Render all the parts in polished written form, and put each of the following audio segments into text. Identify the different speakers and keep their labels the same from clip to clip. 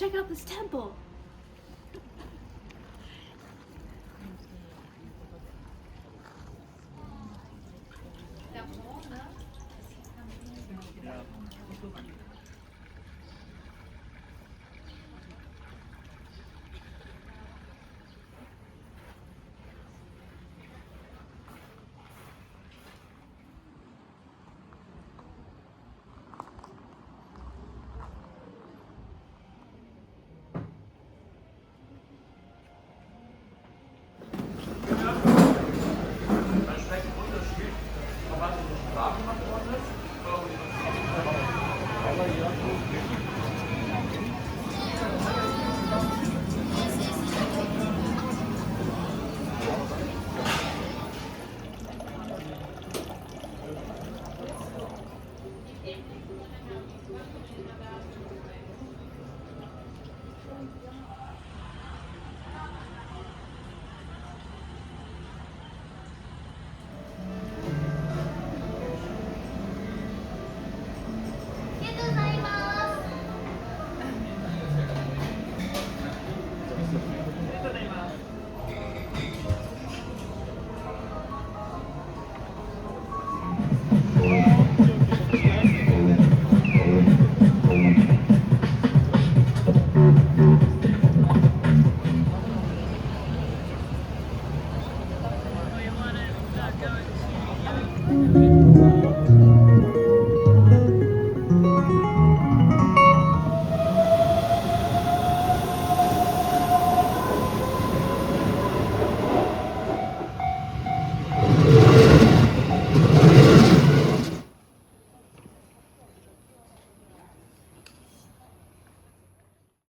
Speaker 1: check out this temple.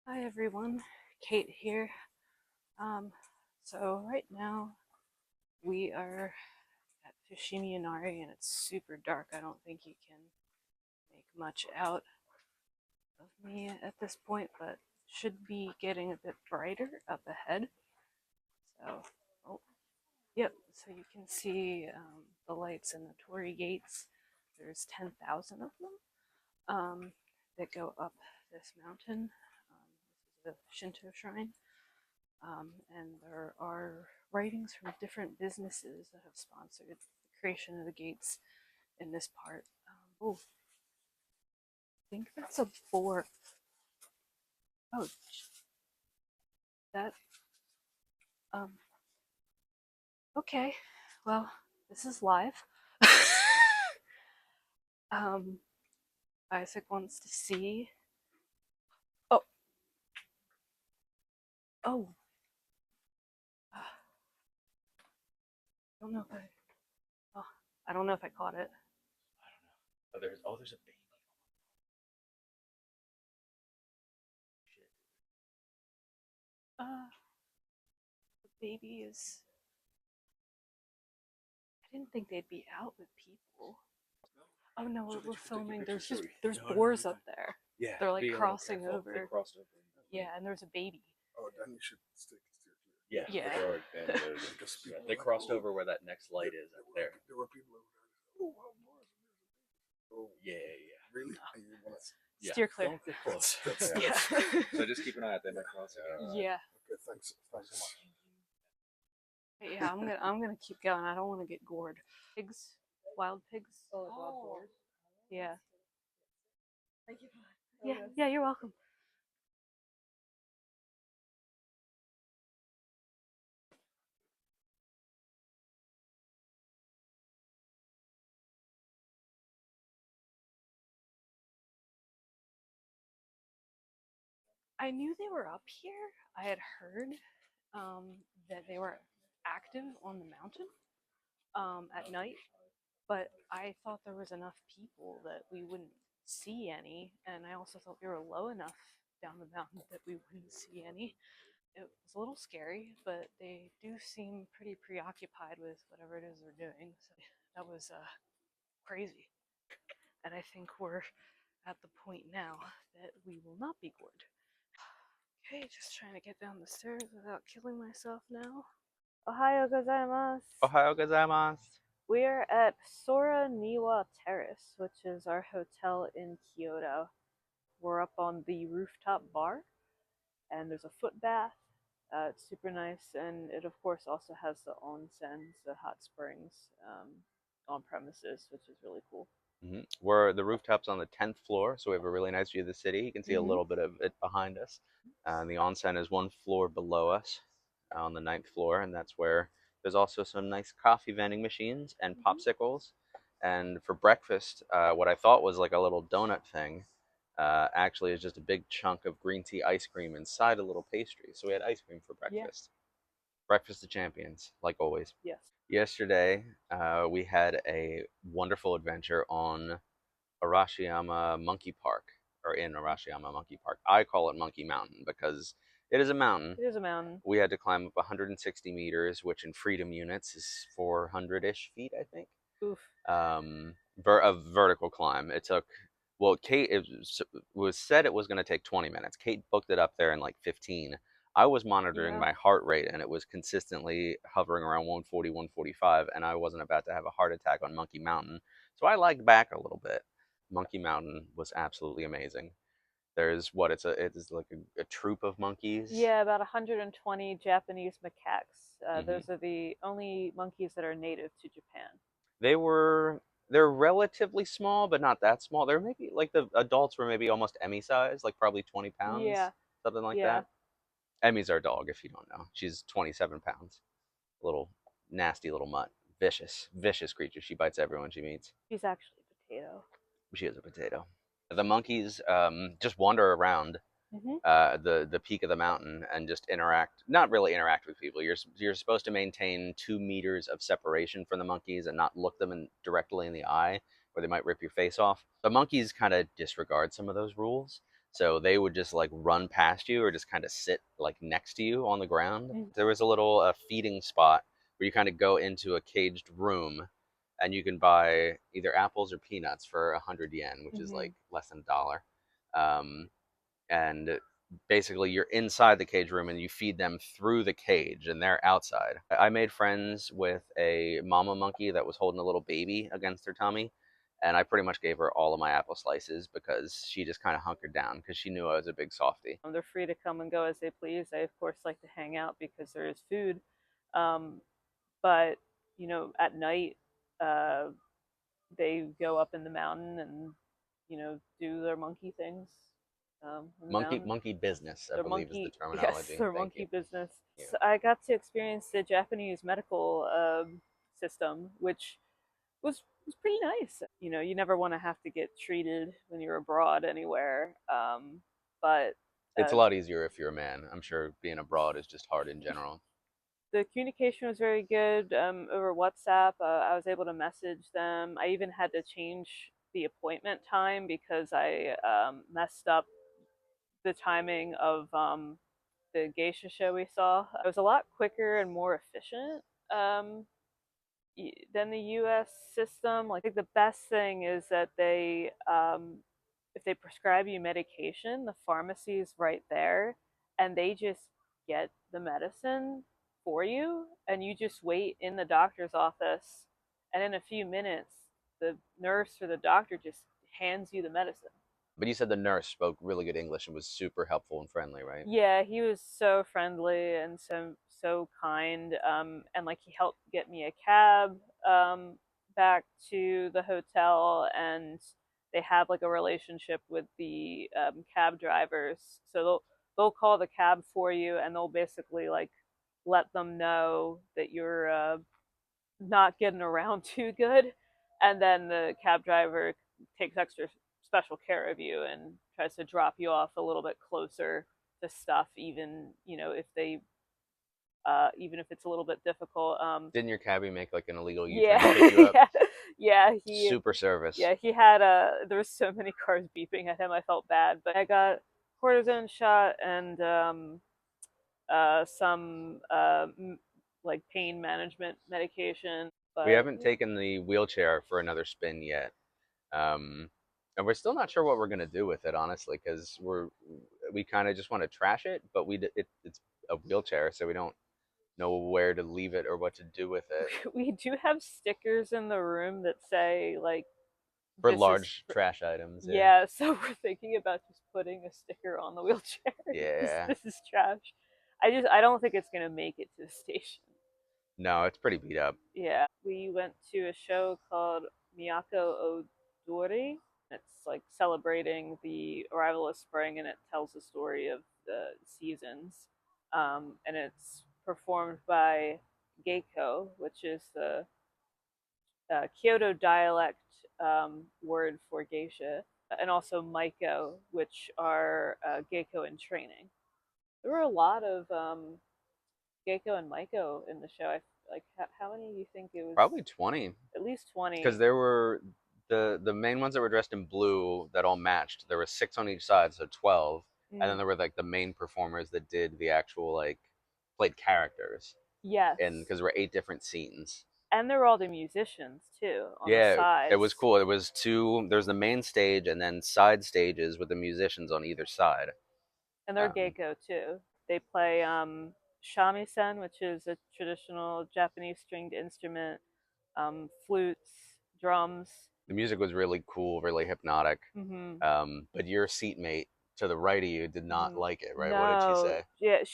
Speaker 1: Hi everyone, Kate here. So right now we are at Fushimi Inari and it's super dark. I don't think you can make much out of me at this point, but should be getting a bit brighter up ahead. So, oh, yep, so you can see the lights in the torii gates. There's 10,000 of them that go up this mountain. This is a Shinto shrine. And there are writings from different businesses that have sponsored the creation of the gates in this part. Oh, I think that's a boar. Oh, that. Okay. Well, this is live. Isaac wants to see. Oh. Oh. I don't know if I. Oh, I don't know if I caught it.
Speaker 2: I don't know. Oh, there's a baby. Shit.
Speaker 1: The baby is. I didn't think they'd be out with people. Oh no, we're filming. There's boars up there.
Speaker 2: Yeah.
Speaker 1: They're like crossing over.
Speaker 2: They crossed over.
Speaker 1: Yeah, and there's a baby.
Speaker 3: Oh, then you should steer clear.
Speaker 2: Yeah.
Speaker 1: Yeah.
Speaker 2: They're already banned. Yeah, they crossed over where that next light is up there.
Speaker 3: There were people over there. Oh, wow, Mars. Oh,
Speaker 2: Yeah.
Speaker 3: really? And you want to
Speaker 2: Yeah.
Speaker 1: Steer clear.
Speaker 2: Don't get close.
Speaker 1: Yeah.
Speaker 2: So just keep an eye out. They might cross.
Speaker 1: Yeah.
Speaker 3: Okay, thanks so much.
Speaker 1: Yeah, I'm gonna keep going. I don't want to get gored. Pigs, wild pigs.
Speaker 4: Oh, like wild boars?
Speaker 1: Yeah.
Speaker 4: Thank you.
Speaker 1: Yeah, you're welcome. I knew they were up here. I had heard that they were active on the mountain at night, but I thought there was enough people that we wouldn't see any, and I also thought we were low enough down the mountain that we wouldn't see any. It was a little scary, but they do seem pretty preoccupied with whatever it is they're doing. So that was crazy. And I think we're at the point now that we will not be gored. Okay, just trying to get down the stairs without killing myself now. Ohayo gozaimasu.
Speaker 2: Ohayou gozaimasu.
Speaker 1: We are at Sora Niwa Terrace, which is our hotel in Kyoto. We're up on the rooftop bar. and there's a foot bath. It's super nice, and it of course also has the onsens, the hot springs, on premises, which is really cool.
Speaker 2: We're the rooftops on the 10th floor, so we have a really nice view of the city. You can see a
Speaker 1: Mm-hmm.
Speaker 2: little bit of it behind us. The onsen is one floor below us, on the 9th floor, and that's where there's also some nice coffee vending machines and popsicles. And for breakfast, what I thought was like a little donut thing, actually is just a big chunk of green tea ice cream inside a little pastry. So we had ice cream for
Speaker 1: Yeah.
Speaker 2: breakfast. Breakfast of champions, like always.
Speaker 1: Yes.
Speaker 2: Yesterday, we had a wonderful adventure on Arashiyama Monkey Park, or in Arashiyama Monkey Park. I call it Monkey Mountain because it is a mountain.
Speaker 1: It is a mountain.
Speaker 2: We had to climb up 160 meters, which in freedom units is 400-ish feet, I think.
Speaker 1: Oof.
Speaker 2: A vertical climb. It took, well, Kate, was said it was going to take 20 minutes. Kate booked it up there in like 15. I was monitoring
Speaker 1: Yeah.
Speaker 2: my heart rate, and it was consistently hovering around 140, 145, and I wasn't about to have a heart attack on Monkey Mountain. So I lagged back a little bit. Monkey Mountain was absolutely amazing. There's what it is like a troop of monkeys.
Speaker 1: Yeah, about 120 Japanese macaques.
Speaker 2: Mhm.
Speaker 1: Those are the only monkeys that are native to Japan.
Speaker 2: They're relatively small, but not that small. They're maybe like the adults were maybe almost Emmy size, like probably 20 pounds,
Speaker 1: Yeah.
Speaker 2: something like
Speaker 1: Yeah.
Speaker 2: that. Emmy's our dog, if you don't know. She's 27 pounds. Little nasty little mutt. Vicious, vicious creature. She bites everyone she meets.
Speaker 1: She's actually a potato.
Speaker 2: She is a potato. The monkeys just wander around
Speaker 1: Mm-hmm.
Speaker 2: the peak of the mountain and just interact. Not really interact with people. You're supposed to maintain 2 meters of separation from the monkeys and not look them directly in the eye, or they might rip your face off. The monkeys kind of disregard some of those rules, so they would just like run past you or just kind of sit like next to you on the ground.
Speaker 1: Mm-hmm.
Speaker 2: There was a little feeding spot where you kind of go into a caged room and you can buy either apples or peanuts for 100 yen, which is like less than $1. And basically you're inside the cage room and you feed them through the cage and they're outside. I made friends with a mama monkey that was holding a little baby against her tummy, and I pretty much gave her all of my apple slices because she just kind of hunkered down because she knew I was a big softie.
Speaker 1: They're free to come and go as they please. They of course like to hang out because there is food, um, but at night, uh, they go up in the mountain and do their monkey things.
Speaker 2: Monkey business, I believe, is the terminology.
Speaker 1: Yes, their
Speaker 2: Thank
Speaker 1: monkey
Speaker 2: you.
Speaker 1: business.
Speaker 2: Yeah.
Speaker 1: So I got to experience the Japanese medical system, which was pretty nice. You never want to have to get treated when you're abroad anywhere, but
Speaker 2: It's a lot easier if you're a man. I'm sure being abroad is just hard in general.
Speaker 1: the communication was very good over WhatsApp. I was able to message them. I even had to change the appointment time because I messed up the timing of the Geisha show we saw. It was a lot quicker and more efficient um, than the U.S. system. Like, I think the best thing is that if they prescribe you medication, the pharmacy is right there, and they just get the medicine for you, and you just wait in the doctor's office, and in a few minutes, the nurse or the doctor just hands you the medicine.
Speaker 2: But you said the nurse spoke really good English and was super helpful and friendly, right?
Speaker 1: Yeah, he was so friendly and so kind. And like he helped get me a cab back to the hotel, and they have like a relationship with the cab drivers, so they'll call the cab for you, and they'll basically like let them know that you're not getting around too good, and then the cab driver takes extra special care of you and tries to drop you off a little bit closer to stuff, even if they even if it's a little bit difficult.
Speaker 2: Didn't your cabbie make like an illegal U-turn
Speaker 1: Yeah.
Speaker 2: to pick you up?
Speaker 1: Yeah, he
Speaker 2: Super service.
Speaker 1: yeah, he had there was so many cars beeping at him. I felt bad, but I got cortisone shot and some like pain management medication. But
Speaker 2: We haven't taken the wheelchair for another spin yet. Um, and we're still not sure what we're gonna do with it, honestly, because we kind of just want to trash it, but it's a wheelchair, so we don't know where to leave it or what to do with it.
Speaker 1: we do have stickers in the room that say like
Speaker 2: For
Speaker 1: this is
Speaker 2: large trash items, yeah.
Speaker 1: yeah. So we're thinking about just putting a sticker on the wheelchair.
Speaker 2: Yeah.
Speaker 1: This is trash. I don't think it's gonna make it to the station.
Speaker 2: No, it's pretty beat up.
Speaker 1: Yeah, we went to a show called Miyako Odori. It's like celebrating the arrival of spring, and it tells the story of the seasons. And it's performed by Geiko, which is the Kyoto dialect word for geisha, and also Maiko, which are Geiko in training. There were a lot of Geiko and Maiko in the show. Like, how many do you think it was?
Speaker 2: Probably 20,
Speaker 1: At least
Speaker 2: because
Speaker 1: 20.
Speaker 2: there were the main ones that were dressed in blue that all matched. There were 6 on each side, so 12, and then
Speaker 1: Mm.
Speaker 2: there were like the main performers that did the actual like played characters,
Speaker 1: Yes.
Speaker 2: and because there were 8 different scenes.
Speaker 1: And there were all the musicians too on the
Speaker 2: Yeah, it
Speaker 1: sides.
Speaker 2: was cool. It was two. There's the main stage and then side stages with the musicians on either side.
Speaker 1: And they're
Speaker 2: Um,
Speaker 1: Geiko too. They play shamisen, which is a traditional Japanese stringed instrument, flutes, drums.
Speaker 2: the music was really cool, really hypnotic.
Speaker 1: Mm-hmm.
Speaker 2: But your seatmate to the right of you did not
Speaker 1: Mm-hmm.
Speaker 2: like it, right? What did she
Speaker 1: No,
Speaker 2: say?
Speaker 1: yeah,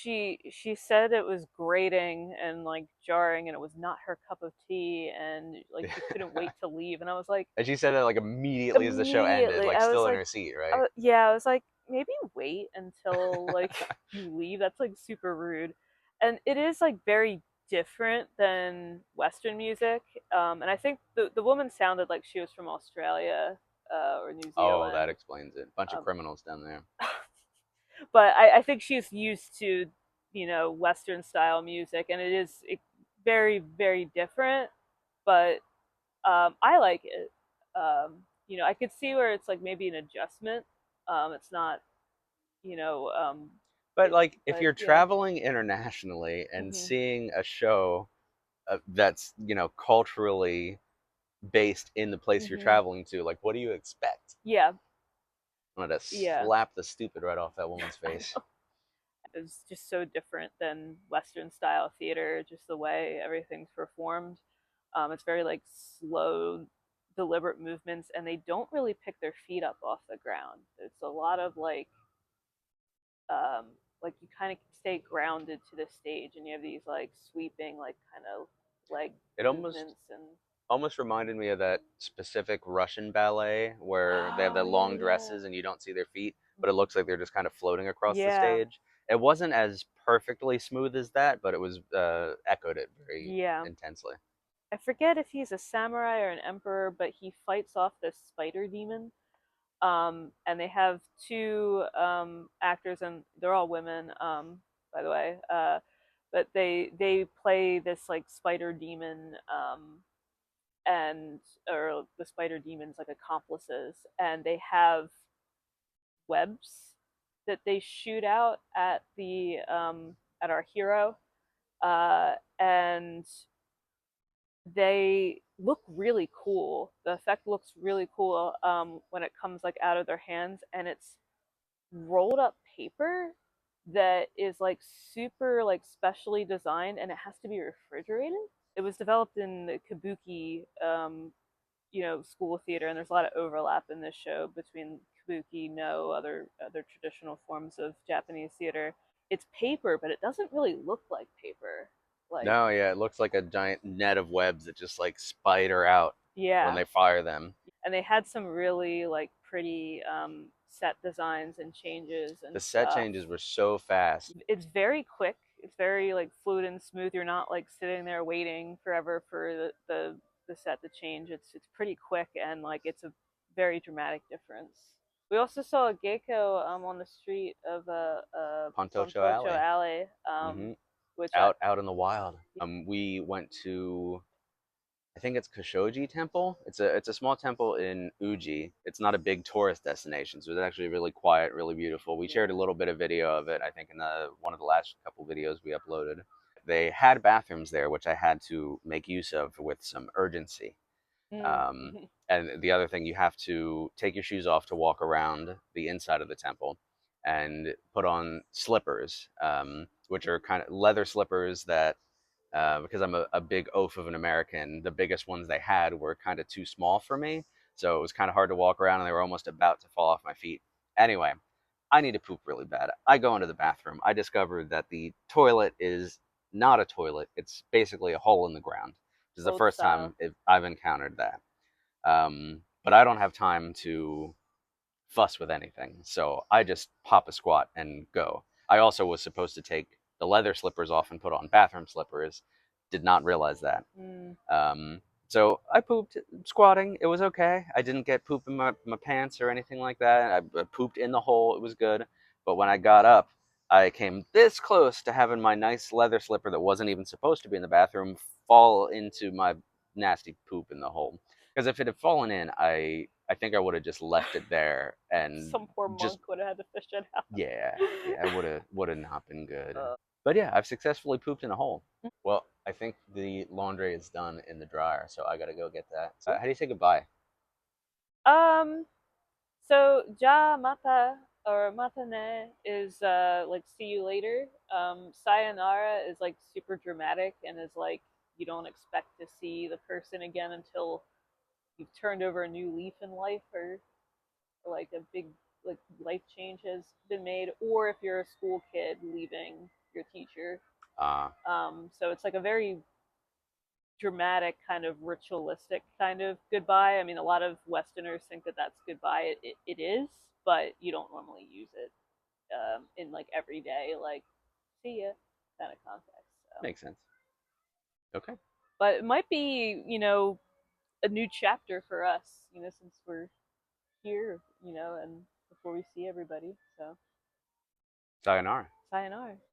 Speaker 1: she said it was grating and like jarring, and it was not her cup of tea, and like she couldn't wait to leave. And I was like,
Speaker 2: And she said that like immediately as the show ended,
Speaker 1: immediately,
Speaker 2: like
Speaker 1: I was
Speaker 2: still in
Speaker 1: like,
Speaker 2: her seat, right?
Speaker 1: yeah, I was like, maybe wait until like you leave. That's like super rude, and it is like very different than Western music. And I think the woman sounded like she was from Australia or New
Speaker 2: Oh, that
Speaker 1: Zealand.
Speaker 2: explains it. Bunch of
Speaker 1: Um,
Speaker 2: criminals down there.
Speaker 1: but I think she's used to Western style music, and very very different. But I like it. I could see where it's like maybe an adjustment. It's not, you know,
Speaker 2: But like, if
Speaker 1: but
Speaker 2: you're
Speaker 1: yeah.
Speaker 2: traveling internationally and
Speaker 1: Hmm.
Speaker 2: seeing a show that's culturally based in the place you're
Speaker 1: Hmm.
Speaker 2: traveling to, like, what do you expect?
Speaker 1: Yeah,
Speaker 2: I wanted to
Speaker 1: yeah.
Speaker 2: slap the stupid right off that woman's
Speaker 1: I
Speaker 2: face.
Speaker 1: know. It's just so different than Western style theater, just the way everything's performed. It's very like slow, deliberate movements, and they don't really pick their feet up off the ground. It's a lot of um, like you kind of stay grounded to the stage, and you have these like sweeping, like kind of leg
Speaker 2: It almost
Speaker 1: movements and
Speaker 2: almost reminded me of that specific Russian ballet where they have
Speaker 1: oh
Speaker 2: that long
Speaker 1: yeah,
Speaker 2: dresses and you don't see their feet, but it
Speaker 1: yeah.
Speaker 2: looks like they're just kind of floating across the
Speaker 1: Yeah,
Speaker 2: stage. It wasn't as perfectly smooth as that, but it was echoed it very
Speaker 1: yeah.
Speaker 2: intensely.
Speaker 1: I forget if he's a samurai or an emperor, but he fights off this spider demon. And they have two actors, and they're all women, by the way. But they play this like spider demon, and or the spider demons like accomplices, and they have webs that they shoot out at our hero, and they look really cool. The effect looks really cool when it comes like out of their hands, and it's rolled up paper that is like super like specially designed, and it has to be refrigerated. It was developed in the Kabuki school theater, and there's a lot of overlap in this show between Kabuki, no other traditional forms of Japanese theater. It's paper, but it doesn't really look like paper. Like,
Speaker 2: No, yeah, it looks like a giant net of webs that just like spider out when
Speaker 1: yeah.
Speaker 2: they fire them.
Speaker 1: And they had some really like pretty set designs and changes and
Speaker 2: The set
Speaker 1: stuff.
Speaker 2: changes were so fast.
Speaker 1: It's very quick. It's very like fluid and smooth. You're not like sitting there waiting forever for the set to change. It's pretty quick, and like it's a very dramatic difference. We also saw a gecko on the street of
Speaker 2: Pontocho
Speaker 1: Pontocho
Speaker 2: Alley.
Speaker 1: Alley,
Speaker 2: Hmm.
Speaker 1: which
Speaker 2: Out in the wild. We went to, I think it's Koshoji Temple. It's a small temple in Uji. It's not a big tourist destination, so it's actually really quiet, really beautiful. We shared a
Speaker 1: yeah.
Speaker 2: little bit of video of it, I think, in one of the last couple videos we uploaded. They had bathrooms there, which I had to make use of with some urgency.
Speaker 1: Mm.
Speaker 2: Um, and the other thing, you have to take your shoes off to walk around the inside of the temple and put on slippers, which are kind of leather slippers that, because I'm a big oaf of an American, the biggest ones they had were kind of too small for me. So it was kind of hard to walk around, and they were almost about to fall off my feet. Anyway, I need to poop really bad. I go into the bathroom. I discover that the toilet is not a toilet. It's basically a hole in the ground. This is the
Speaker 1: Old
Speaker 2: first
Speaker 1: style.
Speaker 2: time I've encountered that. But I don't have time to fuss with anything. So I just pop a squat and go. I also was supposed to take the leather slippers off and put on bathroom slippers. Did not realize that.
Speaker 1: Mm.
Speaker 2: So I pooped squatting. It was okay. I didn't get poop in my pants or anything like that. I pooped in the hole. It was good. But when I got up, I came this close to having my nice leather slipper that wasn't even supposed to be in the bathroom fall into my nasty poop in the hole. Because if it had fallen in, I think I would have just left it there and
Speaker 1: Some poor
Speaker 2: just
Speaker 1: monk would have had to fish it out.
Speaker 2: yeah, it would have not been good. But yeah, I've successfully pooped in a hole. Well, I think the laundry is done in the dryer, so I gotta go get that. How do you say goodbye?
Speaker 1: Um, so ja mata or matane is like see you later. Sayonara is like super dramatic and is like you don't expect to see the person again until you've turned over a new leaf in life, or like a big like life change has been made, or if you're a school kid leaving your teacher.
Speaker 2: Uh,
Speaker 1: So it's like a very dramatic kind of ritualistic kind of goodbye. I mean, a lot of Westerners think that that's goodbye. It is, but you don't normally use it in like everyday like see ya kind of context. So,
Speaker 2: makes sense. Okay.
Speaker 1: but it might be a new chapter for us. Since we're here, and before we see everybody. So
Speaker 2: Sayonara.
Speaker 1: sayonara.